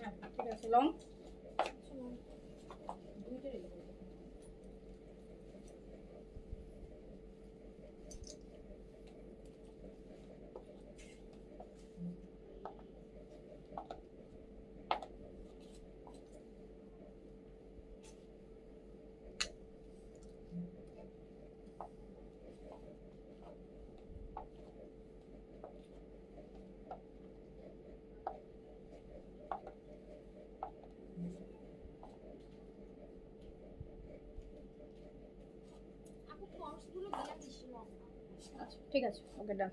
ঠিক আছে লং আচ্ছা ঠিক আছে ওকে ডান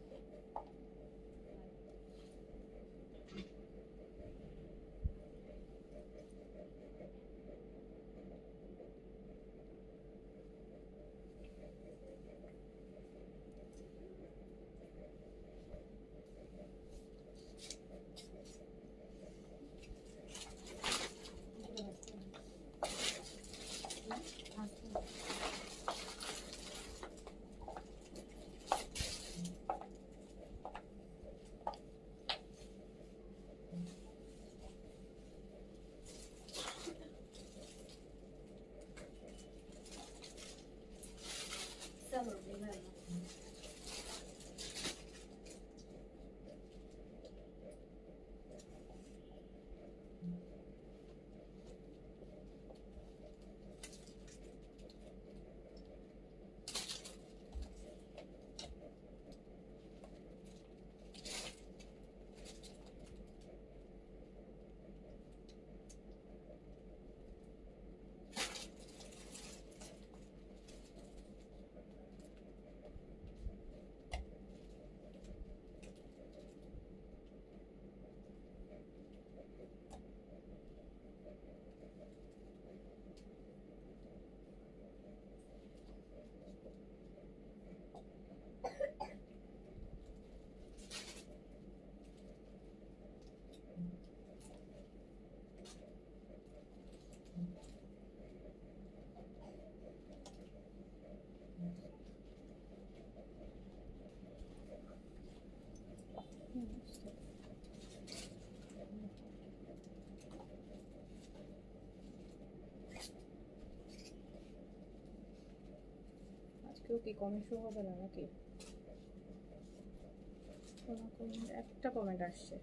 আজকেও কি কমেন্ট শো হবে না নাকি কোনো কমেন্ট একটা কমেন্ট আসছে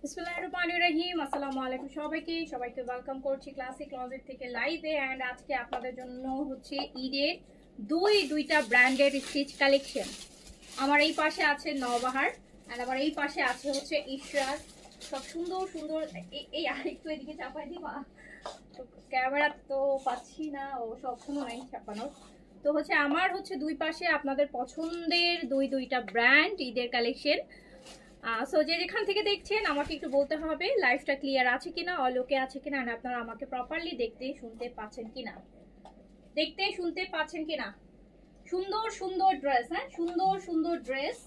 বিসমিল্লাহিররহমানিররহিম আসসালামু আলাইকুম সবাইকে ওয়েলকাম করছি ক্লাসিক ক্লজেট থেকে লাইভে এন্ড আজকে আপনাদের জন্য হচ্ছে ঈদের দুইটা ব্র্যান্ডের স্টিচ কালেকশন। আমার এই পাশে আছে নওবাহার এন্ড আমার এই পাশে আছে হচ্ছে ইশরাত। সব সুন্দর সুন্দর এই আরেকটু এদিকে চাপাই দিবা, ক্যামেরা তো পাচ্ছি না, ও সব শুনো নাই চাপানোর। তো হচ্ছে আমার হচ্ছে দুই পাশে আপনাদের পছন্দের দুইটা ব্র্যান্ড ঈদের কালেকশন। সো যেখান থেকে দেখছেন আমাকে একটু বলতে হবে লাইভটা ক্লিয়ার আছে কিনা, অলোকে আছে কিনা, আর আপনারা আমাকে প্রপারলি দেখতে শুনতে পাচ্ছেন কিনা। সুন্দর সুন্দর ড্রেস, হ্যাঁ সুন্দর সুন্দর ড্রেস,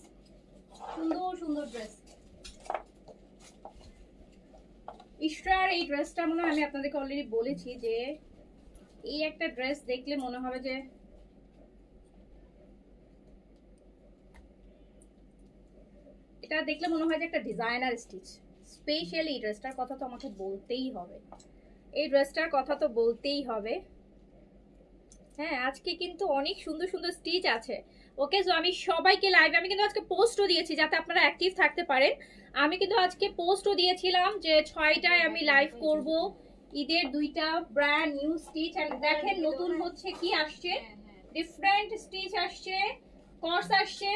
ইশরার এই ড্রেসটা মনে হয় আমি আপনাদেরকে অলরেডি বলেছি যে এই একটা ড্রেস দেখলে মনে হবে যে এটা দেখলে মনে হয় যে একটা ডিজাইনার স্টিচ। স্পেশালি এই ড্রেসটার কথা তো আমাকে বলতেই হবে, হ্যাঁ আজকে কিন্তু অনেক সুন্দর সুন্দর স্টিচ আছে। ওকে, সো আমি সবাইকে লাইভে, আমি কিন্তু আজকে পোস্টও দিয়েছি যাতে আপনারা অ্যাক্টিভ থাকতে পারেন। আমি কিন্তু আজকে পোস্টও দিয়েছিলাম যে 6টায় আমি লাইভ করব ঈদের দুইটা ব্র্যান্ড নিউ স্টিচ। এন্ড দেখেন নতুন হচ্ছে কি আসছে, ডিফারেন্ট স্টিচ আসছে, কর্স আসছে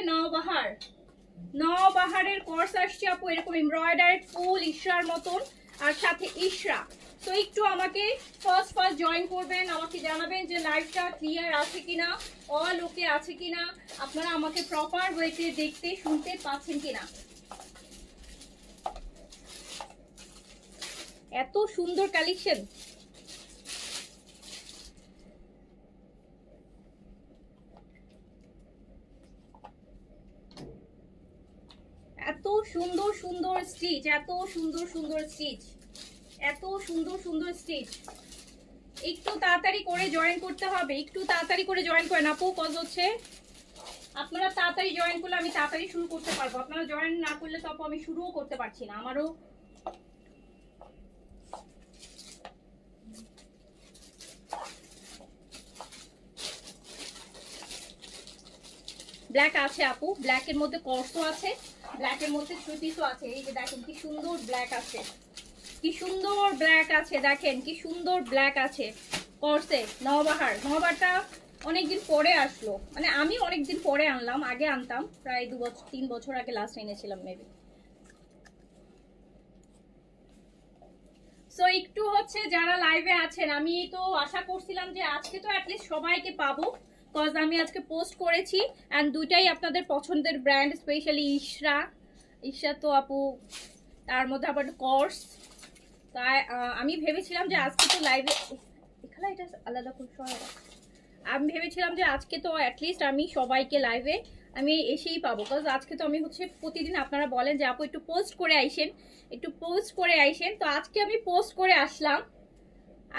নওবাহারের কর্স আসছে আপু, এরকম এমব্রয়ডারি ফুল ইশরার মতন আর সাথে ইশরা। তো একটু আমাকে ফার্স্ট জয়েন করবেন, আমাকে জানাবেন যে লাইভটা ক্লিয়ার আছে কিনা, অল ওকে আছে কিনা, আপনারা আমাকে প্রপার ওয়েতে দেখতে শুনতে পাচ্ছেন কিনা। এত সুন্দর কালেকশন, এত সুন্দর সুন্দর স্টিচ, এত সুন্দর সুন্দর স্টিচ, এত সুন্দর সুন্দর স্টিচ। একটু তাড়াতাড়ি করে জয়েন করতে হবে, একটু তাড়াতাড়ি করে জয়েন করেন আপু। কজ হচ্ছে আপনারা তাড়াতাড়ি জয়েন করলে আমি তাড়াতাড়ি শুরু করতে পারবো, আপনারা জয়েন না করলে তো আপু আমি শুরুও করতে পারছি না। আমারও ব্ল্যাক আছে আপু, ব্ল্যাকের মধ্যে কর্সও আছে, ব্ল্যাকের মধ্যে থ্রি পিসও আছে। এই যে দেখেন কি সুন্দর ব্ল্যাক আছে, কি সুন্দর ব্ল্যাক আছে, দেখেন কি সুন্দর ব্ল্যাক আছে কর্সে। নওবাহার, নওবাহারটা অনেকদিন পরে আসলো, মানে আমি অনেকদিন পরে আনলাম, আগে আনতাম প্রায় 2 বছর 3 বছর আগে লাস্ট এনেছিলাম মেবি। সো একটু হচ্ছে যারা লাইভে আছেন, আমি তো আশা করছিলাম যে আজকে তো অ্যাটলিস্ট সবাইকে পাবো, কজ আমি আজকে পোস্ট করেছি অ্যান্ড দুইটাই আপনাদের পছন্দের ব্র্যান্ড, স্পেশালি ইশরা। ইশরা তো আপু, তার মধ্যে আবার কর্স। তাই আমি ভেবেছিলাম যে আজকে তো লাইভে এখানে এটা আলাদা করে আমি ভেবেছিলাম যে আজকে তো অ্যাটলিস্ট আমি সবাইকে লাইভে আমি এসেই পাবো, কজ আজকে তো আমি হচ্ছে প্রতিদিন আপনারা বলেন যে আপু একটু পোস্ট করে আইসেন, একটু পোস্ট করে আইসেন। তো আজকে আমি পোস্ট করে আসলাম,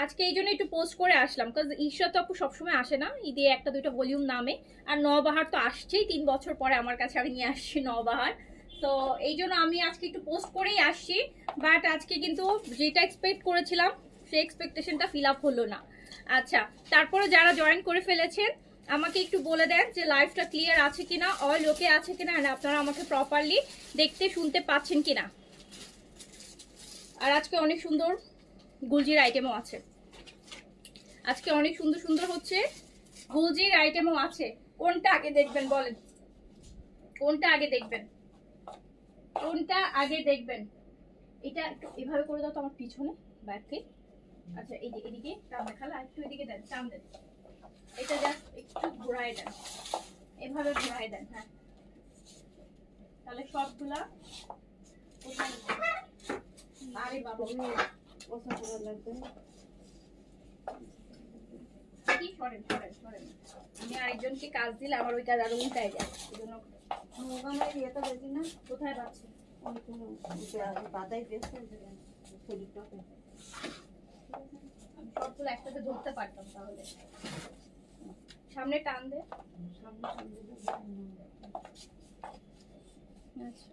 আজকে এই জন্য একটু পোস্ট করে আসলাম, কজ ঈশা তো আপু সবসময় আসে না, ঈদে একটা দুইটা ভলিউম নামে। আর নওবাহার তো আসছেই 3 বছর পরে আমার কাছে, আমি নিয়ে আসছি নওবাহার। তো এই জন্য আমি আজকে একটু পোস্ট করেই আসছি, বাট আজকে কিন্তু যেটা এক্সপেক্ট করেছিলাম সেই এক্সপেকটেশনটা ফিল আপ হলো না। আচ্ছা, তারপরে যারা জয়েন করে ফেলেছেন আমাকে একটু বলে দেন যে লাইভটা ক্লিয়ার আছে কিনা, অল ওকে আছে কিনা, আর আপনারা আমাকে প্রপারলি দেখতে শুনতে পাচ্ছেন কিনা। আর আজকে অনেক সুন্দর গুলজির আইটেমও আছে, আজকে অনেক সুন্দর সুন্দর হচ্ছে গুলজির আইটেমও আছে। কোনটা আগে দেখবেন বলেন, কোনটা আগে দেখবেন, কোনটা আগে দেখবেন? এটা একটু এভাবে করে দাও তো আমার পিছনে ব্যাকে। আচ্ছা এই যে এদিকে টান দেখালা, একটু এদিকে দেন, টান দেন, এটা জাস্ট একটু ঘোরায় দেন, এভাবে ঘোরায় দেন। হ্যাঁ, তাহলে সবগুলা আরে বাবা ওসব পুরো লাগবে কি, সরেন সরেন সরেন, আমি আরেকজনকে কাজ দিলে আমার ওই কাজ আরো উল্টায় যায়, এই জন্য আমরা ইয়েটা দেখি না কোথায় পাচ্ছি বাদাই পেয়েছে। আমি সবগুলো একসাথে ধরতে পারতাম তাহলে। সামনে টান দে, আচ্ছা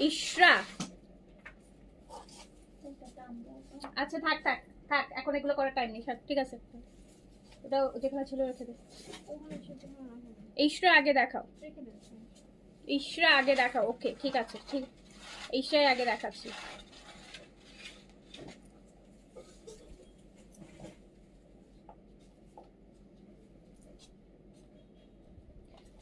ইশরা, আচ্ছা থাক থাক থাক, এখন এগুলো করার টাইম নেই, ঠিক আছে ওটা যেখানে ছিল রেখে দে। ইশরা আগে দেখাও, ইশরা আগে দেখাও, ওকে ঠিক আছে, ঠিক ইশরাই আগে দেখাচ্ছি।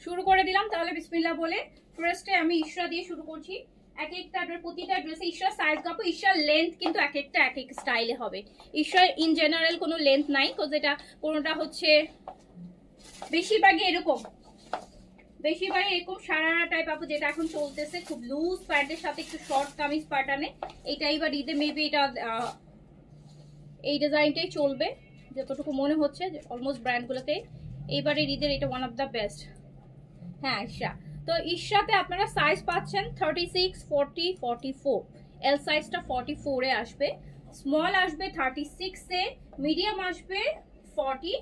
শুরু করে দিলাম তাহলে বিসমিল্লাহ বলে। ফার্স্টে আমি ইশরা দিয়ে শুরু করছি। এক একটা প্রতিটা ড্রেসে ইশরা সাইজ কাপড়, ইশরার লেন্থ কিন্তু এক একটা এক এক স্টাইলে হবে। ইশরার ইন জেনারেল কোনো লেন্থ নাই, কজ এটা কোনোটা হচ্ছে বেশিরভাগই এরকম, বেশিরভাগই এরকম সারারা টাইপ আপু, যেটা এখন চলতেছে খুব লুজ প্যান্টের সাথে একটু শর্ট কামিজ প্যাটার্নে। এইটাই বা ঈদে মেবি এটা এই ডিজাইনটাই চলবে যতটুকু মনে হচ্ছে, অলমোস্ট ব্র্যান্ডগুলোতে এইবারের ঈদের এটা ওয়ান অফ দ্য বেস্ট। হ্যাঁ ইশরা, তো ইশরাতে আপনারা সাইজ পাচ্ছেন 36, 40, 44। এল সাইজটা 44 এ আসবে, স্মল আসবে 36 এ, মিডিয়াম আসবে 40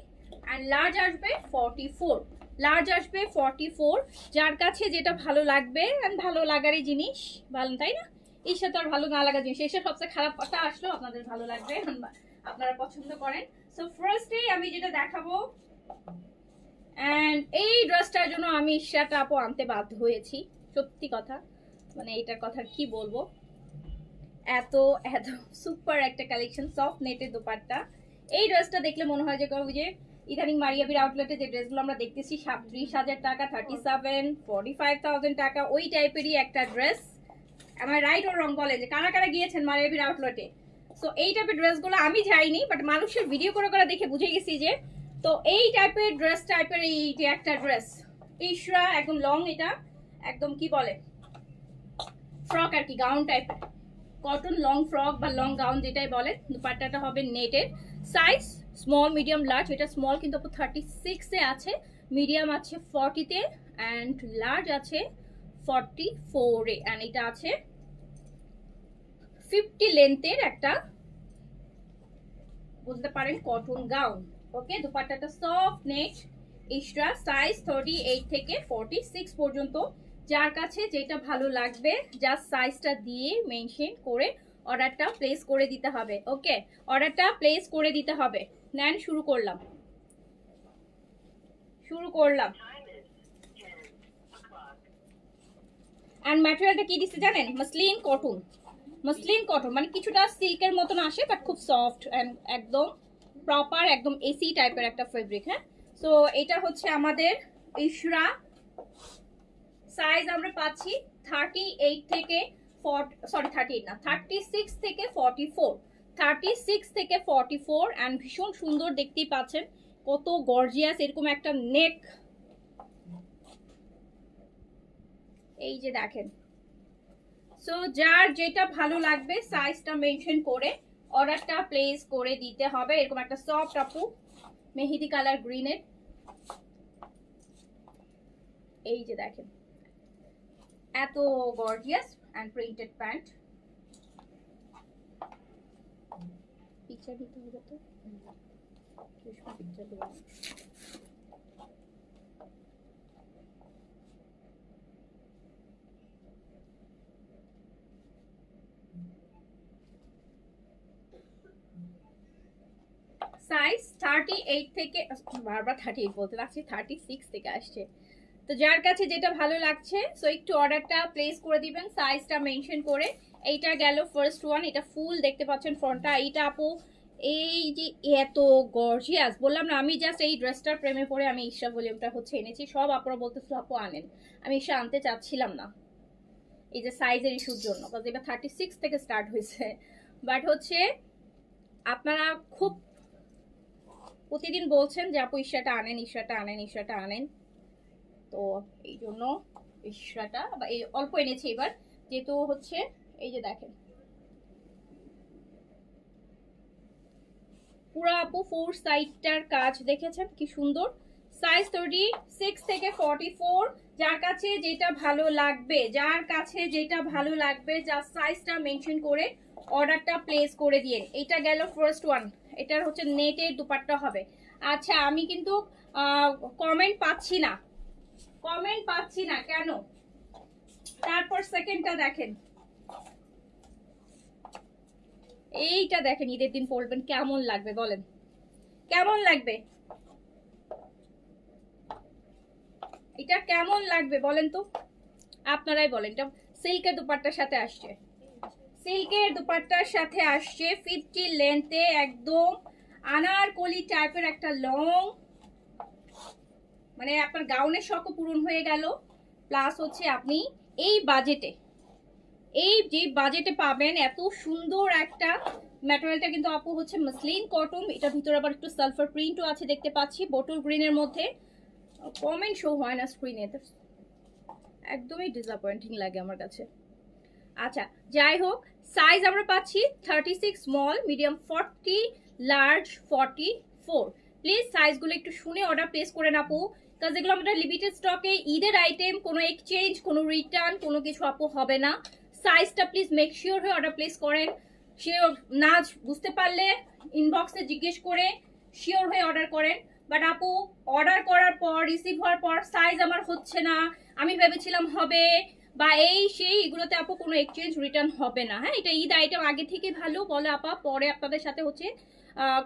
অ্যান্ড লার্জ আসবে 44। লার্জ আসবে 44। যার কাছে যেটা ভালো লাগবে, অ্যান্ড ভালো লাগারই জিনিস ভালো, তাই না? ঈশা তো আর ভালো না লাগার জিনিস, এসে সবচেয়ে খারাপ কথা আসলো আপনাদের ভালো লাগবে, আপনারা পছন্দ করেন। সো ফার্স্টে আমি যেটা দেখাবো, এন্ড এই ড্রেসটার জন্য আমি ইশরাটা আপু আনতে বাধ্য হয়েছি, সত্যি কথা, মানে এটার কথা কি বলবো, এত এত সুপার একটা কালেকশন, সফট নেটের দোপাট্টা। এই ড্রেসটা দেখলে মনে হয় যে ইদানিং মারিয়াবির আউটলেটে যে ড্রেসগুলো আমরা দেখতেছি 30,000 টাকা, 37, 45,000 টাকা, ওই টাইপেরই একটা ড্রেস। আমার রাইট ওর রং বলে যে কারা কারা গিয়েছেন মারিয়াবির আউটলেটে। সো এই টাইপের ড্রেসগুলো আমি যাইনি, বাট মানুষের ভিডিও করে করে দেখে বুঝে গেছি যে তো এই টাইপের ড্রেস টাইপের এই যে একটা ড্রেস ইশরা একদম লং, এটা একদম কি বলে ফ্রক আর কি, গাউন টাইপের, কটন লং ফ্রক বা লং গাউন যেটাই বলে। দুপাট্টাটা হবে নেটের, সাইজ স্মল মিডিয়াম লার্জ। এটা স্মল কিন্তু 36 এ আছে, মিডিয়াম আছে 40 তে, অ্যান্ড লার্জ আছে 44 এ, অ্যান্ড এটা আছে 50 লেন্থের একটা, বুঝতে পারেন, কটন গাউন। ওকে, দুপাট্টাটা সফট নেট ইশরা, সাইজ 38 থেকে 46 পর্যন্ত। যার কাছে যেটা ভালো লাগবে জাস্ট সাইজটা দিয়ে মেনশন করে অর্ডারটা প্লেস করে দিতে হবে। ওকে, অর্ডারটা প্লেস করে দিতে হবে। নেন, শুরু করলাম। অ্যান্ড ম্যাটেরিয়ালটা কি দিচ্ছে জানেন? মসলিন কটন, মসলিন কটন মানে কিছুটা সিল্কের মতন আসে, বাট খুব সফট অ্যান্ড একদম প্রপার, একদম এসি টাইপের একটা ফেব্রিক। হ্যাঁ, সো এটা হচ্ছে আমাদের ইশরা। সাইজ আমরা পাচ্ছি 38 থেকে 38 না, 36 থেকে 44, 36 থেকে 44, অ্যান্ড ভীষণ সুন্দর, দেখতেই পাচ্ছেন কত গর্জিয়াস, এরকম একটা নেক, এই যে দেখেন। সো যার যেটা ভালো লাগবে সাইজটা মেনশন করে অর্ডারটা প্লেস করে দিতে হবে। এরকম একটা সফট আপু মেহেদি কালার গ্রিনের, এই যে দেখেন এত gorgeous and printed pant. Picture দিতে হবে তো, পিকচার দেবো। সাইজ 38 থেকে, বারবার 38 বলতে লাগছে, 36 থেকে আসছে। তো যার কাছে যেটা ভালো লাগছে সো একটু অর্ডারটা প্লেস করে দিবেন সাইজটা মেনশন করে। এইটা গেল ফার্স্ট ওয়ান, এটা ফুল দেখতে পাচ্ছেন ফ্রন্টটা। এইটা আপু এই যে এত গর্জিয়াস, বললাম না আমি জাস্ট এই ড্রেসটার প্রেমে পড়ে আমি ঈশা ভলিউমটা হচ্ছে এনেছি। সব আপনারা বলতেছিল আপু আনেন, আমি ঈশা আনতে চাচ্ছিলাম না এই যে সাইজের ইস্যুর জন্য, কারণ এটা 36 থেকে স্টার্ট হয়েছে। বাট হচ্ছে আপনারা খুব প্রতিদিন বলছেন যে আপু ঈশাটা আনেন, ঈশাটা আনেন, ঈশাটা আনেন, তো এই জন্য ইশরাটা বা এই অল্প এনেছি এবার, যেহেতু হচ্ছে এই যে দেখেন পুরো আপু 4 সাইডটার কাজ দেখেছেন কি সুন্দর। সাইজ 36 থেকে 44, যার কাছে যেটা ভালো লাগবে, যার কাছে যেটা ভালো লাগবে যা সাইজটা মেনশন করে অর্ডারটা প্লেস করে দিন। এটা গেল ফার্স্ট ওয়ান, এটার হচ্ছে নেটের দুপাট্টা হবে। আচ্ছা, আমি কিন্তু কমেন্ট পাচ্ছি না, কমেন্ট পাচ্ছি না কেন? তারপর সেকেন্ডটা দেখেন, এইটা দেখেন, ঈদের দিন পরবেন কেমন লাগবে বলেন, কেমন লাগবে? এটা কেমন লাগবে বলেন তো, আপনারাই বলেন। এটা সিল্কের দুপাট্টার সাথে আসছে, সিল্কের দুপাট্টার সাথে আসছে 50 লেন্থে, একদম আনারকলি টাইপের একটা লং, মানে আপনার গাউনের শখও পূরণ হয়ে গেল। প্লাস হচ্ছে আপনি এই বাজেটে, এই যে বাজেটে পাবেন এত সুন্দর একটা ম্যাটেরিয়ালটা কিন্তু আপু হচ্ছে মসলিন কটন। এটা ভিতরে আবার একটু সালফার প্রিন্টও আছে দেখতে পাচ্ছি, বটল গ্রিনের মধ্যে। কমেন্ট শো হয় না স্ক্রিনে, একদমই ডিসঅ্যাপয়েন্টিং লাগে আমার কাছে। আচ্ছা, যাই হোক, সাইজ আমরা পাচ্ছি 36 স্মল, মিডিয়াম 40, লার্জ 44। প্লিজ সাইজগুলো একটু শুনে অর্ডার প্লেস করে না আপু, কারণ যেগুলো আমাদের লিমিটেড স্টকে, ঈদের আইটেম, কোনো এক্সচেঞ্জ, কোনো রিটার্ন, কোনো কিছু আপু হবে না। সাইজটা প্লিজ মেক শিওর হয়ে অর্ডার প্লেস করেন। শিওর না বুঝতে পারলে ইনবক্সে জিজ্ঞেস করে শিওর হয়ে অর্ডার করেন। বাট আপু অর্ডার করার পর, রিসিভ হওয়ার পর সাইজ আমার হচ্ছে না, আমি ভেবেছিলাম হবে, বা এই সেই এগুলোতে আপু কোনো এক্সচেঞ্জ রিটার্ন হবে না। হ্যাঁ, এটা ঈদ আইটেম আগে থেকে ভালো বলে আপা, পরে আপনাদের সাথে হচ্ছে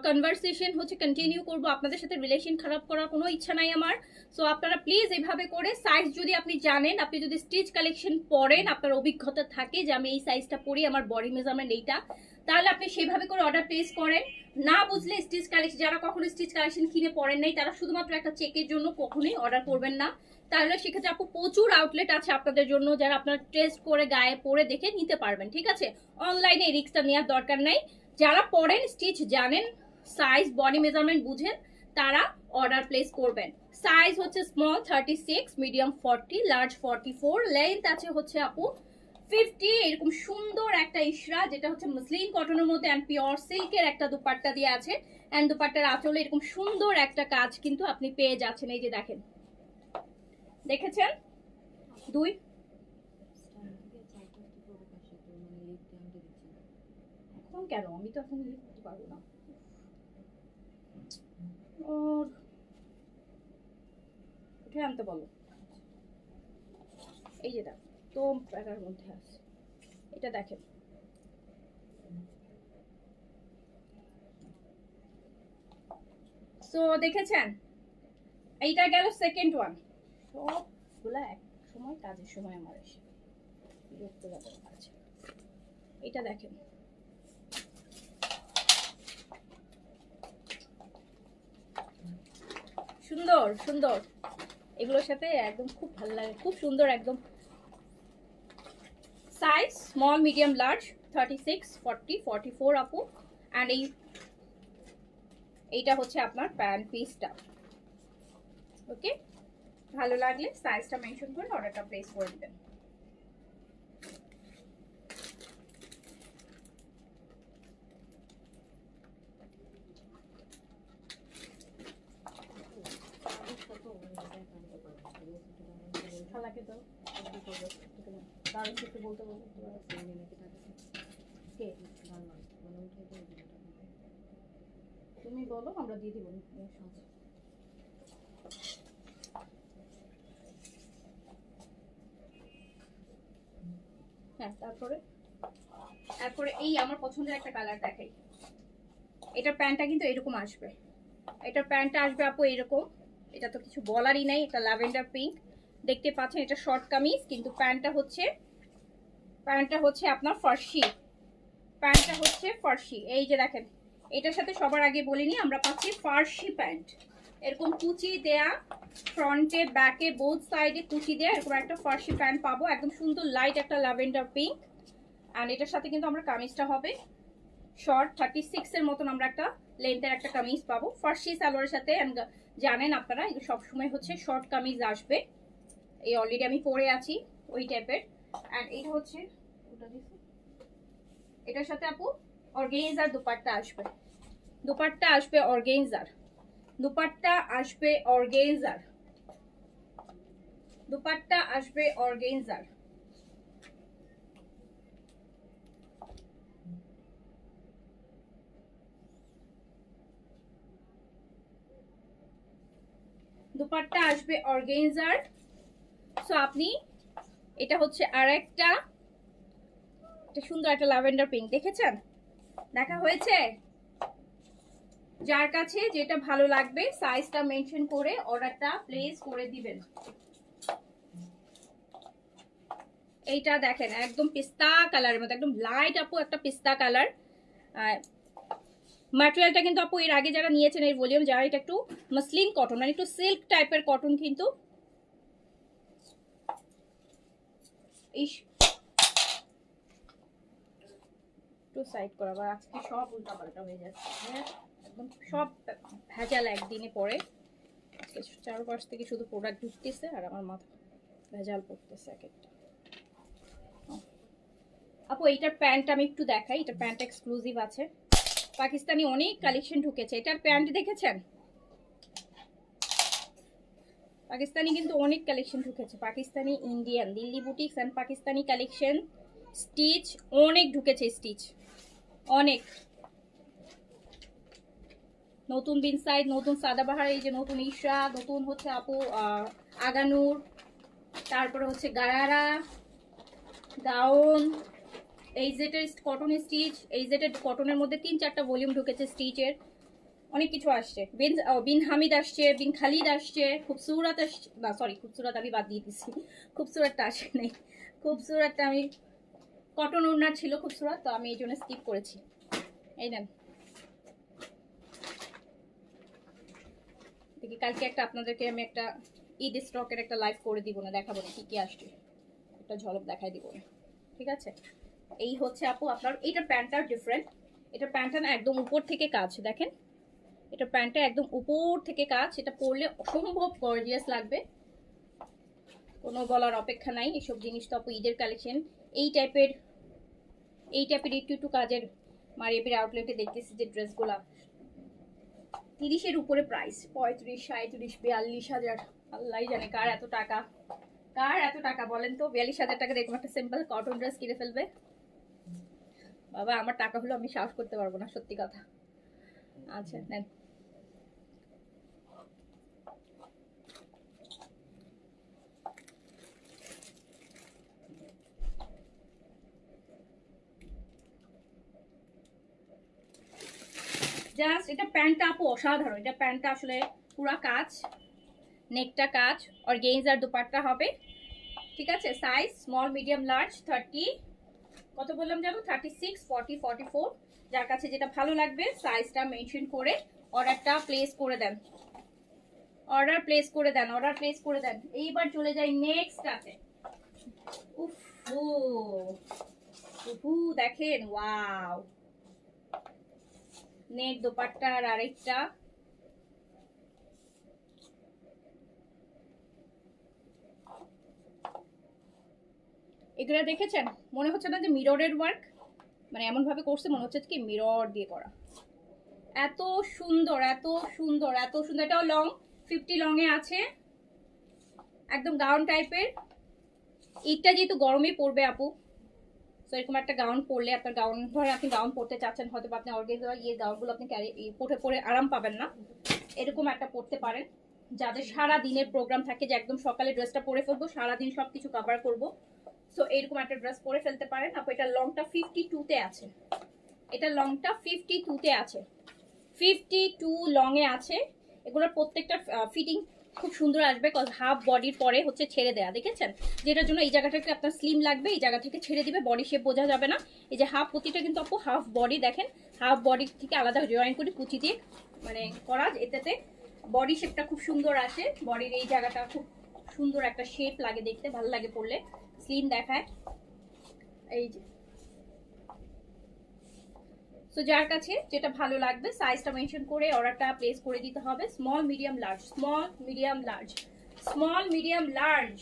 কনভারসেশন হচ্ছে কন্টিনিউ করব, আপনাদের সাথে রিলেশন খারাপ করার কোনো ইচ্ছা নাই আমার। সো আপনারা প্লিজ এভাবে করে সাইজ যদি আপনি জানেন, আপনি যদি স্টিচ কালেকশন পরেন, আপনার অভিজ্ঞতা থাকে যে আমি এই সাইজটা পরি, আমার বডি মেজারমেন্ট এইটা, তাহলে আপনি সেভাবে করে অর্ডার প্লেস করেন। না বুঝলে স্টিচ কালেকশন, যারা কখনো স্টিচ কালেকশন কিনে পড়েন নাই, তারা শুধুমাত্র একটা চেকের জন্য কখনোই অর্ডার করবেন না। তাহলে সেক্ষেত্রে আপু প্রচুর আউটলেট আছে আপনাদের জন্য, যারা আপনারা টেস্ট করে গায়ে পরে দেখে নিতে পারবেন। ঠিক আছে, অনলাইনে এই রিস্কটা নেওয়ার দরকার নাই। যারা পড়েন, স্টিচ জানেন, সাইজ বডি মেজারমেন্ট বুঝেন, তারা অর্ডার প্লেস করবেন। সাইজ হচ্ছে স্মল 36, মিডিয়াম 40, লার্জ 44, লেন্থ আছে হচ্ছে আপু 50। এরকম সুন্দর একটা ইশরা, যেটা হচ্ছে মসলিন কটনের মধ্যে অ্যান্ড পিওর সিল্কের একটা দুপাট্টা দিয়ে আছে। অ্যান্ড দুপাট্টার আঁচলে এরকম সুন্দর একটা কাজ কিন্তু আপনি পেয়ে যাচ্ছেন। এই যে দেখেন, দেখেছেন দুই এখন কেন, আমি তো এখন ইয়ে করতে পারবো না। উঠে আনতে বলো। এই যেটা তো প্যাকার মধ্যে আছে, এটা দেখেন। সো দেখেছেন, এইটা গেল সেকেন্ড ওয়ান। সবগুলা এক সময় কাজের সময় আমার এসে বিরক্ত লাগার কাজ। এটা দেখেন, সুন্দর সুন্দর, এগুলোর সাথে একদম খুব ভালো লাগে, খুব সুন্দর একদম। সাইজ স্মল, মিডিয়াম, লার্জ 36, 40, 44 আপু। অ্যান্ড এইটা হচ্ছে আপনার প্যান্ট পিসটা। ওকে, ভালো লাগলে সাইজটা মেনশন করে অর্ডারটা প্লেস করে দিবেন। খালাকে তো দাঁড়িয়ে বলতে বলতে তুমি বলো, আমরা দিয়ে দিব। হ্যাঁ, তারপরে এই আমার পছন্দের একটা কালার দেখাই। এটার প্যান্টটা কিন্তু এরকম আসবে, এটার প্যান্টটা আসবে আপু এরকম। এটা তো কিছু বলারই নাই, এটা ল্যাভেন্ডার পিঙ্ক দেখতে পাচ্ছেন। এটা শর্ট কামিজ, কিন্তু প্যান্টটা হচ্ছে আপনার ফার্সি। প্যান্টটা হচ্ছে ফার্সি। এই যে দেখেন, এটার সাথে সবার আগে বলিনি, আমরা পাচ্ছি ফার্সি প্যান্ট, এরকম কুচি দেয়া, ফ্রন্টে ব্যাকে বোথ সাইডে কুচি দেয়া, এরকম একটা ফার্সি প্যান্ট পাবো, একদম সুন্দর লাইট একটা ল্যাভেন্ডার পিঙ্ক। অ্যান্ড এটার সাথে কিন্তু আমরা কামিজটা হবে শর্ট 36 এর মতন, আমরা একটা লেন্থের একটা কামিজ পাবো ফার্সি সালোয়ারের সাথে। জানেন আপনারা সবসময় হচ্ছে শর্ট কামিজ আসবে, এই অলরেডি আমি পরে আছি ওই টাইপের। অ্যান্ড এটা হচ্ছে এটার সাথে আপু অর্গানজার দুপাট্টা আসবে, দুপাট্টা আসবে অর্গানজার, দুপাট্টা আসবে অর্গানজার, দুপাট্টা আসবে অর্গানজার। দুপাট্টা আসবে অর্গানজার। সো আপনি এটা হচ্ছে আরেকটা, এটা সুন্দর একটা ল্যাভেন্ডার পিঙ্ক, দেখেছেন? দেখা হয়েছে? যার কাছে যেটা ভালো লাগবে সাইজটা মেনশন করে অর্ডারটা প্লেস করে দিবেন। এইটা দেখেন একদম পিস্তা কালারের মতো, একদম লাইট আপু একটা পিস্তা কালার। ম্যাটেরিয়ালটা কিন্তু আপু এর আগে যারা নিয়েছেন এই ভলিউম, যারা এটা একটু মসলিন কটন, মানে একটু সিল্ক টাইপের কটন, কিন্তু একটু সাইড করা, বা আজকে সব উল্টাপাল্টা হয়ে যাচ্ছে, হ্যাঁ একদম সব ভেজাল একদিনে পরে। চারপাশ থেকে শুধু প্রোডাক্ট ঢুকতেছে আর আমার মাথা ভেজাল পড়তেছে এক একটা। আপু এইটার প্যান্ট আমি একটু দেখাই, এটা প্যান্ট এক্সক্লুসিভ আছে, পাকিস্তানি অনেক কালেকশন ঢুকেছে। এটার প্যান্ট দেখেছেন? পাকিস্তানি কিন্তু অনেক কালেকশন ঢুকেছে, Pakistani, Indian, Delhi boutiques and Pakistani collection, stitch অনেক ঢুকেছে, স্টিচ অনেক। নতুন বিনসাইড, নতুন সাদাবাহার, এই যে নতুন ইশরা, নতুন হচ্ছে আপু আগানুর, তারপরে হচ্ছে গায়ারা, গাউন, এইজেটের কটন স্টিচ, এইজেটের কটনের মধ্যে 3-4টা ভলিউম ঢুকেছে স্টিচের, অনেক কিছু আসছে। বিন হামিদ আসছে, বিন খালিদ আসছে, খুবসুরত আসছে, না সরি খুবসুরত আমি বাদ দিয়ে দিচ্ছি, খুবসুরতটা আসে নেই। খুবসুরতটা আমি কটন ওড়নার ছিল খুবসুরত, তো আমি এই জন্য স্কিপ করেছি। এই নেন, দেখি কালকে একটা আপনাদেরকে আমি একটা ঈদ স্টকের একটা লাইভ করে দিব না, দেখাবো না কি কি আসছে, একটা ঝলক দেখাই দিব না, ঠিক আছে? এই হচ্ছে আপু আপনার, এইটা প্যান্টটা ডিফারেন্ট। এটা প্যান্টটা না একদম উপর থেকে কাজ, দেখেন এটা প্যান্টটা একদম উপর থেকে কাজ, এটা পরলে অসম্ভব গর্জিয়াস লাগবে, কোনো বলার অপেক্ষা নাই। এসব জিনিস তো আপু ঈদের কালেকশন, এই টাইপের একটু একটু কাজের মারিয়াপির আউটলেটে দেখতেছি যে ড্রেসগুলা 30-এর উপরে প্রাইস, 35, 37, 42,000, আল্লাহ জানে কার এত টাকা, কার এত টাকা বলেন তো? 42,000 টাকা দেখুন একটা সিম্পল কটন ড্রেস কিনে ফেলবে। বাবা আমার টাকা হলো আমি সাহস করতে পারবো না, সত্যি কথা। আচ্ছা নেন, জাস্ট এটা প্যান্টটা আপু অসাধারণ, এটা প্যান্টটা আসলে পুরা কাজ, নেকটা কাজ, অর্গানজার দুপাট্টা হবে, ঠিক আছে? সাইজ স্মল মিডিয়াম লার্জ 30, কত বললাম জানো, 36, 40, 44। যার কাছে যেটা ভালো লাগবে সাইজটা মেনশন করে অর্ডারটা প্লেস করে দেন, অর্ডার প্লেস করে দেন, অর্ডার প্লেস করে দেন। এইবার চলে যাই নেক্সটটাতে। উফ উফু দেখেন, ওয়াও, নেক দোপাট্টার আরেকটা, এগুলো দেখেছেন? মনে হচ্ছে না যে মিররের ওয়ার্ক, মানে এমন ভাবে করছে মনে হচ্ছে কি মিরর দিয়ে করা। এত সুন্দর, এত সুন্দর, এত সুন্দর। এটাও লং, 50 লং এ আছে, একদম গাউন টাইপের। এইটা যেহেতু গরমে পড়বে আপু, তো এরকম একটা গাউন পরলে, আপনার গাউন ধরে আপনি গাউন পরতে চাচ্ছেন, হয়তো আপনি অর্গানজা ইয়ে গাউনগুলো আপনি পরে আরাম পাবেন না, এরকম একটা পরতে পারেন। যাদের সারা দিনের প্রোগ্রাম থাকে যে একদম সকালে ড্রেসটা পরে ফেলবো, সারাদিন সবকিছু কভার করবো, সো এরকম একটা ড্রেস পরে ফেলতে পারেন আপু। এটা লংটা 52-তে আছে, এটা লংটা 52-তে আছে, 52 লং এ আছে। এগুলোর প্রত্যেকটা ফিটিং খুব সুন্দর আসবে, কজ হাফ বডির পরে হচ্ছে ছেড়ে দেয়া, দেখেছেন? যেটার জন্য এই জায়গাটাকে আপনার স্লিম লাগবে, এই জায়গা থেকে ছেড়ে দিবে, বডি শেপ বোঝা যাবে না। এই যে হাফ প্রতিটা কিন্তু আপু হাফ বডি, দেখেন হাফ বডি থেকে আলাদা জয়েন করে কুচি দিয়ে মানে করা, এটাতে বডি শেপটা খুব সুন্দর আসে, বডির এই জায়গাটা খুব সুন্দর একটা শেপ লাগে, দেখতে ভালো লাগে পরলে, স্লিম দেখায়। এই যে, সো যার কাছে যেটা ভালো লাগবে সাইজটা মেনশন করে অর্ডারটা প্লেস করে দিতে হবে। Small medium large, small medium large, small medium large.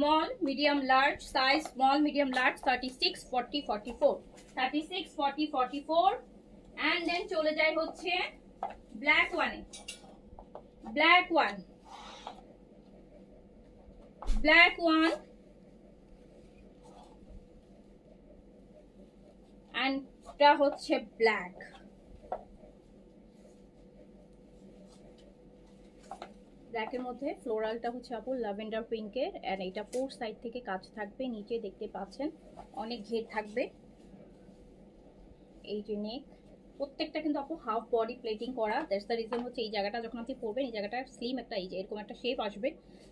Small, medium, large size, small, medium, large 36, 40, 44, 36, 40, 44, and then চলে যায় হচ্ছে black one, black one, black one, and এটা হচ্ছে black। ব্ল্যাকের মধ্যে ফ্লোরালটা হচ্ছে আপু ল্যাভেন্ডার পিঙ্কের, এন্ড এটা ফোর সাইড থেকে কাজ থাকবে, নিচে দেখতে পাচ্ছেন অনেক ঘের থাকবে। এই যে নেক, প্রত্যেকটা কিন্তু আপু হাফ বডি প্লেটিং করা, দ্যাটস দ্য রিজন হচ্ছে এই জায়গাটা যখন আপনি পরবেন এই জায়গাটা স্লিম একটা, এই যে এরকম একটা শেপ আসবে,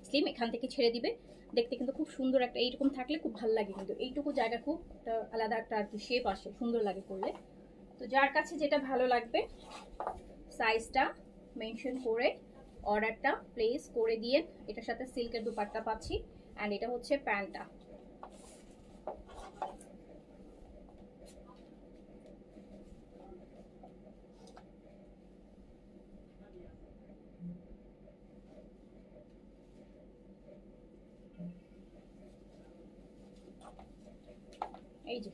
স্লিম এখান থেকে ছেড়ে দিবে, দেখতে কিন্তু খুব সুন্দর একটা, এইরকম থাকলে খুব ভালো লাগে, কিন্তু এইটুকু জায়গা খুব একটা আলাদা একটা আর কি শেপ আসে, সুন্দর লাগে পরলে। তো যার কাছে যেটা ভালো লাগবে সাইজটা মেনশন করে অর্ডারটা প্লেস করে দিয়ে, এটার সাথে সিল্কের দুপাট্টা পাচ্ছি, অ্যান্ড এটা হচ্ছে প্যান্টটা। এই যে,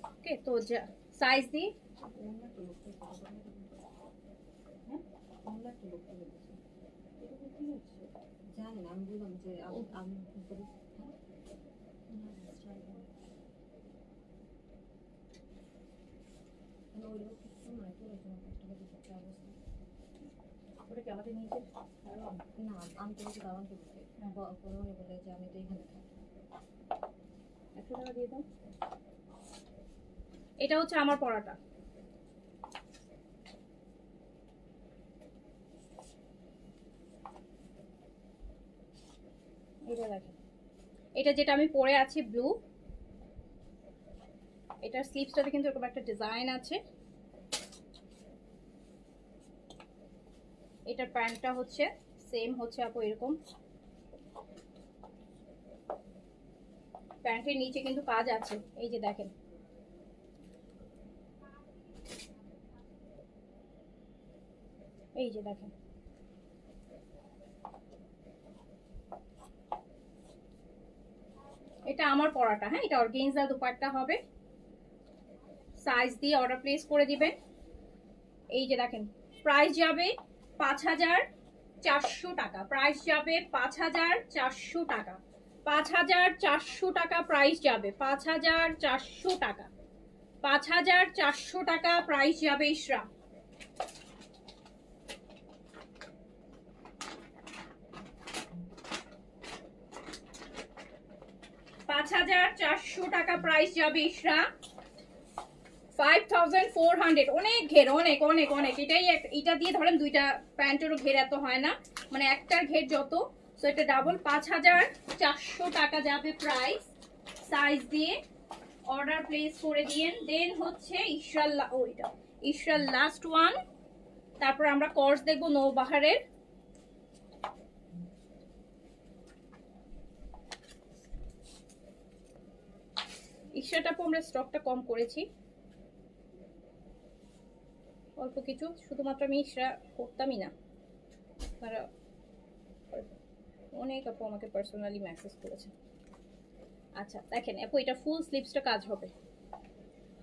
ওকে, তো তো সাইজ দি জানেন আমি বললাম যে আমি ওটা কি আমাদের নিচে না আমি তোমাকে দাওয়ানকে বলছি পরে বলে যে আমি তো এখানে থাকি। 100 টাকা দিয়ে দাও। এটা হচ্ছে আমার পরাটা। এটা দেখেন, এটা যেটা আমি পরে আছি ব্লু, এটার স্লিভসটাতে কিন্তু এরকম একটা ডিজাইন আছে। এটার প্যান্টটা হচ্ছে সেম হচ্ছে আপু এরকম, প্যান্টের নিচে কিন্তু কাজ আছে, এই যে দেখেন। এই যে দেখেন, এটা আমার পরাটা। হ্যাঁ, এটা অর্গানজা দুপাট্টা হবে। সাইজ দিয়ে অর্ডার প্লেস করে দিবেন। এই যে দেখেন, প্রাইস যাবে 5400 টাকা। প্রাইস যাবে 5400 টাকা। 5400 টাকা প্রাইস যাবে। 5400 টাকা। 5400 টাকা প্রাইস যাবে। ইশরা, টাকা প্রাইস যাবে। ইশরা 5400। অনেক ঘের, অনেক অনেক অনেক। এটাই এটা দিয়ে ধরেন দুইটা প্যান্টেরও ঘের এত হয় না, মানে একটার ঘের যত, সো এটা ডাবল। 5400 টাকা যাবে প্রাইস। সাইজ দিয়ে অর্ডার প্লেস করে দিয়েন। দেন হচ্ছে ইশরাল্লাহ, ওইটা ইশরাল লাস্ট ওয়ান। তারপর আমরা কর্স দেখবো নৌবাহারের। ইশরাটা আমরা স্টকটা কম করেছি অল্প কিছু, শুধুমাত্র আমি ইশরা করতামই না, অনেক আপু আমাকে পার্সোনালি মেসেজ করেছে। আচ্ছা দেখেন আপু, এটা ফুল স্লিভসটা কাজ হবে।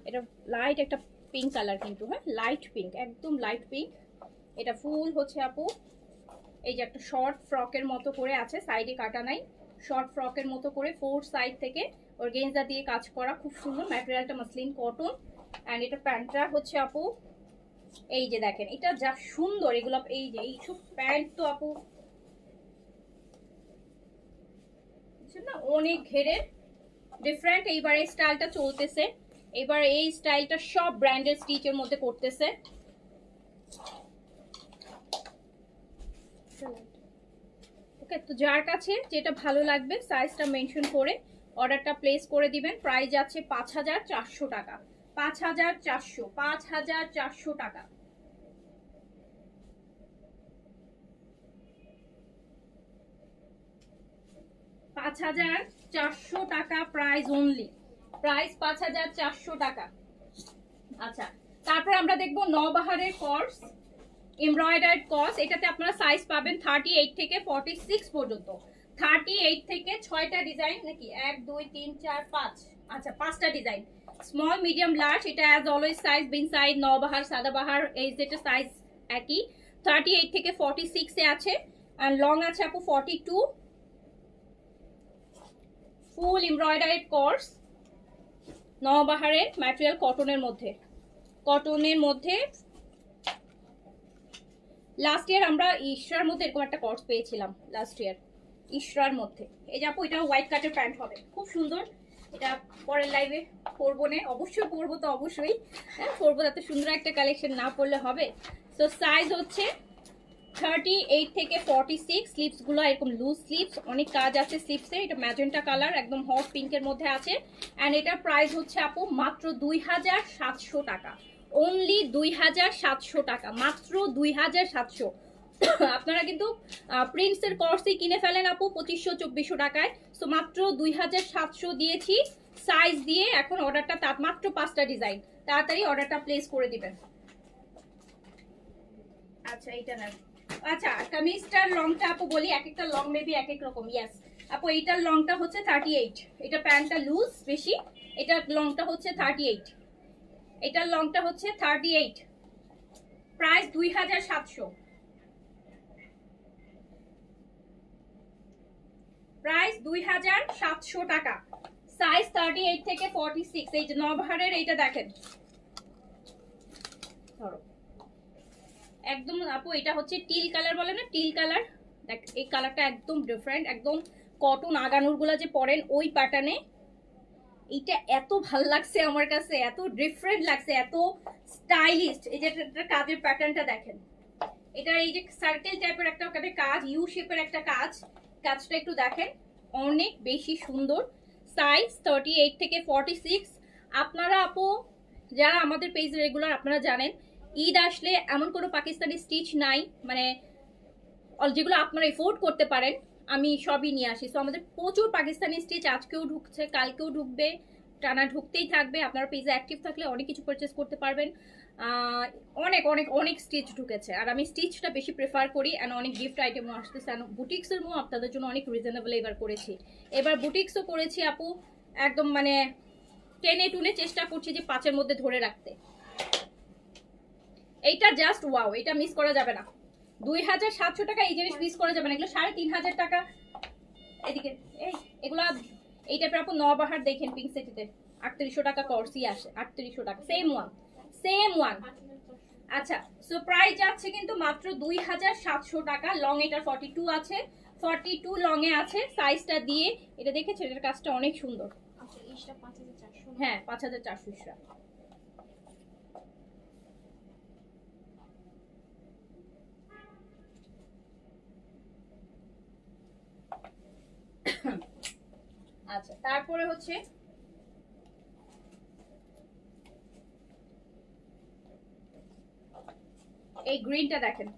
এটা লাইট একটা পিঙ্ক কালার কিন্তু, হ্যাঁ লাইট পিঙ্ক, একদম লাইট পিঙ্ক। এটা ফুল হচ্ছে আপু এই যে একটা শর্ট ফ্রকের মতো করে আছে, সাইডে কাটা নাই, শর্ট ফ্রকের মতো করে 4 সাইড থেকে অর্গানজা দিয়ে কাজ করা, খুব সুন্দর। ম্যাটেরিয়ালটা মাসলিন কটন। অ্যান্ড এটা প্যান্টটা হচ্ছে আপু এই যে দেখেন, এটা যা সুন্দর এগুলো। এই যে এইসব প্যান্ট তো আপু না অনেক ঘেরের, ডিফারেন্ট। এইবার এই স্টাইলটা চলতেছে, এবার এই স্টাইলটা সব ব্র্যান্ডের স্টিচের মধ্যে করতেছে। ওকে, তো যার কাছে যেটা ভালো লাগবে সাইজটা মেনশন করে অর্ডারটা প্লেস করে দিবেন। প্রাইস আছে 5400 টাকা। 5400 টাকা। 5400 টাকা প্রাইস অনলি। প্রাইস 5400 টাকা। আচ্ছা, তারপর আমরা দেখবো নবাহারের কর্স, এমব্রয়ডার্ড কর্স। এটাতে আপনারা সাইজ পাবেন 38 থেকে 46 পর্যন্ত। 38 থেকে 6টা ডিজাইন নাকি 1 2 3 4 5, আচ্ছা 5টা ডিজাইন, স্মল মিডিয়াম লার্জ। এটা অ্যাজ অলওয়েজ সাইজ বিন সাইড নবাহার সাদাবাহার এই যেটা সাইজ একই। 38 থেকে 46 এ আছে। আর লং আছে আপু 42। ফুল এমব্রয়ডারি কোর্স নবাহারের, ম্যাটেরিয়াল কটনের মধ্যে। কটনের মধ্যে লাস্ট ইয়ার আমরা ইশরার মধ্যে এরকম একটা কোর্স পেয়েছিলাম লাস্ট ইয়ার ইশরার মধ্যে। এই যে আপু, এটা হোয়াইট কাটের প্যান্ট হবে, খুব সুন্দর। এটা পরের লাইভে পরবো না, অবশ্যই পরবো, তো অবশ্যই হ্যাঁ পরবো, তাতে সুন্দর একটা কালেকশন না পরলে হবে। তো সাইজ হচ্ছে 38 থেকে 46। স্লিভস গুলো এরকম লুজ স্লিভস, অনেক কাজ আছে স্লিভসে। এটা ম্যাজেন্টা কালার, একদম হট পিঙ্কের মধ্যে আছে। অ্যান্ড এটার প্রাইস হচ্ছে আপু মাত্র 2700 টাকা। অনলি 2700 টাকা, মাত্র 2700। আপনারা কিন্তু প্রিন্সের কোর্সই কিনে ফেলেন আপু 2500-2400 টাকায়। সো মাত্র 2700 দিয়েছি সাইজ দিয়ে। এখন অর্ডারটা মাত্র 5টা ডিজাইন, তাড়াতাড়ি অর্ডারটা প্লেস করে দিবেন। আচ্ছা এইটা না, আচ্ছা কামিজটার লংটা আপু বলি, এক একটা লং মেবি এক এক রকম। ইয়েস আপু, এইটার লংটা হচ্ছে 38। এটা প্যান্টটা লুজ বেশি, এটার লংটা হচ্ছে 38। এটার লংটা হচ্ছে 38, প্রাইস 2700, প্রাইস 2700 টাকা, সাইজ 38 থেকে 46। এই যে নবহারের এইটা দেখেন, ধরো একদম আপু এটা হচ্ছে টিল কালার বলে না, টিল কালার। দেখ এই কালারটা একদম ডিফারেন্ট, একদম কটন আগানুর গুলা যে পরেন ওই প্যাটার্নে। এইটা এত ভাল লাগছে আমার কাছে, এত ডিফারেন্ট লাগছে, এত স্টাইলিশ। এই যে কাজের প্যাটার্নটা দেখেন, এটা এই যে সার্কেল টাইপের একটা কাজ, ইউ শেপের একটা কাজ, কাজটা একটু দেখেন, অনেক বেশি সুন্দর। সাইজ 38 থেকে 46। আপনারা আপু যারা আমাদের পেজ রেগুলার, আপনারা জানেন ঈদ আসলে এমন কোনো পাকিস্তানি স্টিচ নাই, মানে যেগুলো আপনারা এফোর্ড করতে পারেন আমি সবই নিয়ে আসি। সো আমাদের প্রচুর পাকিস্তানি স্টিচ আজকেও ঢুকছে, কালকেও ঢুকবে, টানা ঢুকতেই থাকবে। আপনারা পেজে অ্যাক্টিভ থাকলে অনেক কিছু পারচেস করতে পারবেন। অনেক অনেক অনেক স্টিচ ঢুকেছে, আর আমি স্টিচটা বেশি প্রেফার করি। অ্যান্ড অনেক গিফট আইটেমও আসতেছে, বুটিক্সের মো আপনাদের জন্য অনেক রিজনেবল এবার করেছি। এবার বুটিক্সও করেছি আপু, একদম মানে টেনে টুনে চেষ্টা করছি যে 5-এর মধ্যে ধরে রাখতে। এইটা জাস্ট ওয়াও, এটা মিস করা যাবে না। 2700 টাকা, এই জিনিস মিস করা যাবে না। এগুলো 3500 টাকা। এদিকে এই এগুলা এই টাইপের আপু নবাহার দেখেন, পিঙ্ক সিটিতে 3800 টাকা কর্সি আসে, 3800 টাকা, সেম ওয়ান। আচ্ছা, সো প্রাইস যাচ্ছে কিন্তু মাত্র 2700 টাকা। লং এটার 42 আছে, 42 লং এ আছে। সাইজটা দিয়ে এটা দেখেছেন, এটার কাজটা অনেক সুন্দর। আচ্ছা ইসটা 5400। হ্যাঁ 5400। আচ্ছা, তারপরে হচ্ছে এই গ্রিনটা দেখেন,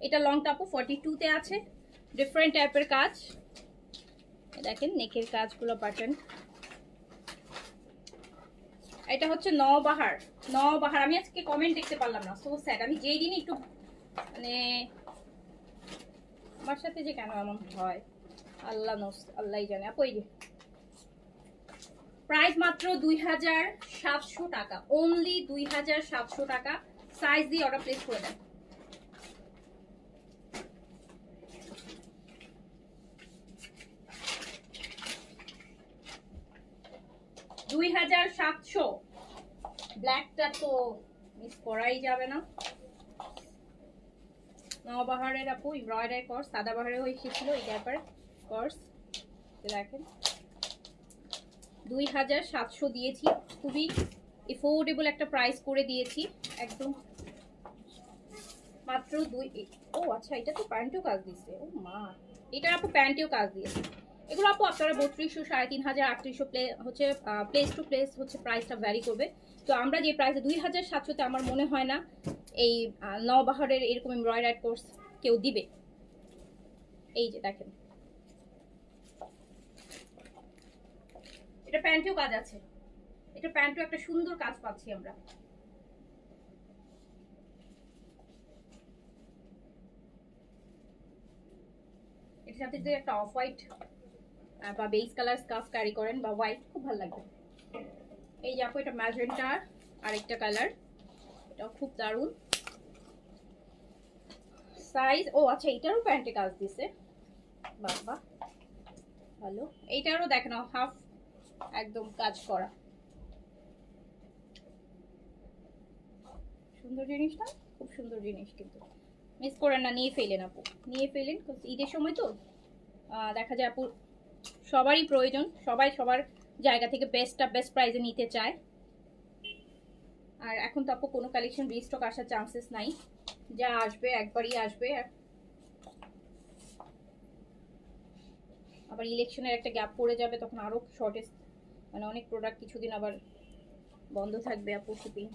এটা লংটা আপু 42 তে আছে, ডিফারেন্ট টাইপের কাজ। দেখেন নেকের কাজগুলো বাটন। এটা হচ্ছে নওবাহার। আমি আজকে কমেন্ট দেখতে পারলাম না, সো স্যাড। আমি যেই দিনই একটু মানে আমার সাথে যে কেন এমন হয় আল্লাহই জানে। আপু এই যে প্রাইস মাত্র 2700 টাকা, অনলি 2700 টাকা। সাইজ দিয়ে অর্ডার প্লেস করে দেন। $2700। ব্ল্যাকটা তো মিস করাই যাবে না। নওবাহারের আপু এমব্রয়ডারি কোর্স, সাদাবাহারেও এসেছিল এই টাইপের কোর্স। দেখেন 2700 দিয়েছি, খুবই এফোর্ডেবল একটা প্রাইস করে দিয়েছি একদম, মাত্র ও আচ্ছা, এটা তো প্যান্টেও কাজ দিচ্ছে। ও মা, এটা আপু প্যান্টেও কাজ দিয়েছে। এগুলো আপু আপনারা 3200, 3500, 3800 হচ্ছে প্লেস টু প্লেস হচ্ছে প্রাইসটা ভ্যারি করবে। তো আমরা যে প্রাইসে 2700-তে আমার মনে হয় না এই নওবাহারের এরকম এমব্রয়ডারি কোর্স কেউ দিবে। এই যে দেখেন, এটা প্যান্টেও কাজ আছে, এটা প্যান্টেও একটা সুন্দর কাজ পাচ্ছি আমরা। এটার সাথে যদি একটা অফ হোয়াইট বা বেস কালার স্কার্ফ ক্যারি করেন বা হোয়াইট, খুব ভালো লাগবে। এই যে আপু এটা ম্যাজেন্টা আরেকটা কালার, এটাও খুব দারুণ। সাইজ ও আচ্ছা, এটারও প্যান্টে কাজ দিছে, বাবা ভালো। এইটারও দেখেন হাফ একদম কাজ করা, সুন্দর জিনিসটা, খুব সুন্দর জিনিস। কিন্তু মিস করেন না, নিয়ে ফেলেন আপু, নিয়ে ফেলেন। ঈদের সময় তো দেখা যায় আপু সবারই প্রয়োজন, সবাই সবার জায়গা থেকে বেস্ট প্রাইসে নিতে চায়। আর এখন তো আপু কোনো কালেকশন রিস্টক আসার চান্সেস নাই, যা আসবে একবারই আসবে। আবার ইলেকশনের একটা গ্যাপ পড়ে যাবে, তখন আরো শর্টেজ, মানে অনেক প্রোডাক্ট কিছুদিন আবার বন্ধ থাকবে আপু শিপিং।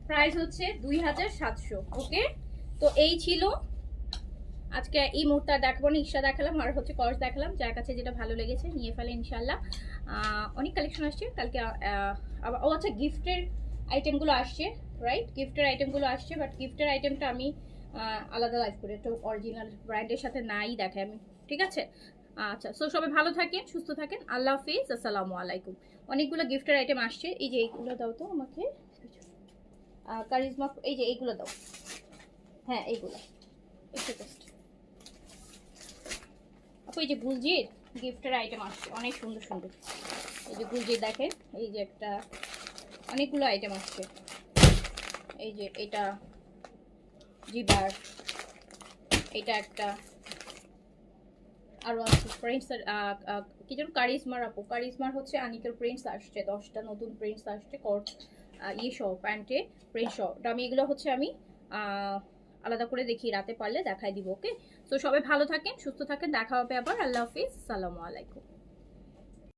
প্রাইস হচ্ছে 2700। ওকে, তো এই ছিল আজকে এই মুহূর্তে। দেখাবো না, ইশা দেখালাম আর হচ্ছে কর্স দেখালাম। যার কাছে যেটা ভালো লেগেছে নিয়ে ফেলে ইনশাল্লাহ। অনেক কালেকশন আসছে, কালকে আবার ও আচ্ছা গিফটের আইটেমগুলো আসছে, রাইট? গিফটের আইটেমগুলো আসছে, বাট গিফটের আইটেমটা আমি আলাদা লাইভ করে, একটু অরিজিনাল ব্র্যান্ডের সাথে নাই দেখাই আমি, ঠিক আছে? আচ্ছা, সো সবাই ভালো থাকেন, সুস্থ থাকেন, আল্লাহ হাফিজ, আসসালামু আলাইকুম। অনেকগুলো গিফটের আইটেম আসছে, এই যে এইগুলো দাও তো আমাকে, কারিজমা, এই যে এইগুলো দাও, হ্যাঁ এইগুলো একটু জাস্ট। আপু এই যে গুলজির গিফটের আইটেম আসছে, অনেক সুন্দর সুন্দর। এই যে গুলজির দেখেন, এই যে একটা, অনেকগুলো আইটেম আসছে। এই যে এটা জিবার, এটা একটা, আরও আছে প্রিন্টস, কি যেন কারিজমার, আপু কারিজমার হচ্ছে আনিকের প্রিন্টস আসছে, 10টা নতুন প্রিন্টস আসছে, ইয়ে সহ প্যান্টে প্রিন্ট সহ। তো আমি এগুলো হচ্ছে আমি আলাদা করে দেখি, রাতে পারলে দেখাই দিব, ওকে? তো সবাই ভালো থাকেন, সুস্থ থাকেন, দেখা হবে আবার, আল্লাহ হাফিজ, সালামু আলাইকুম।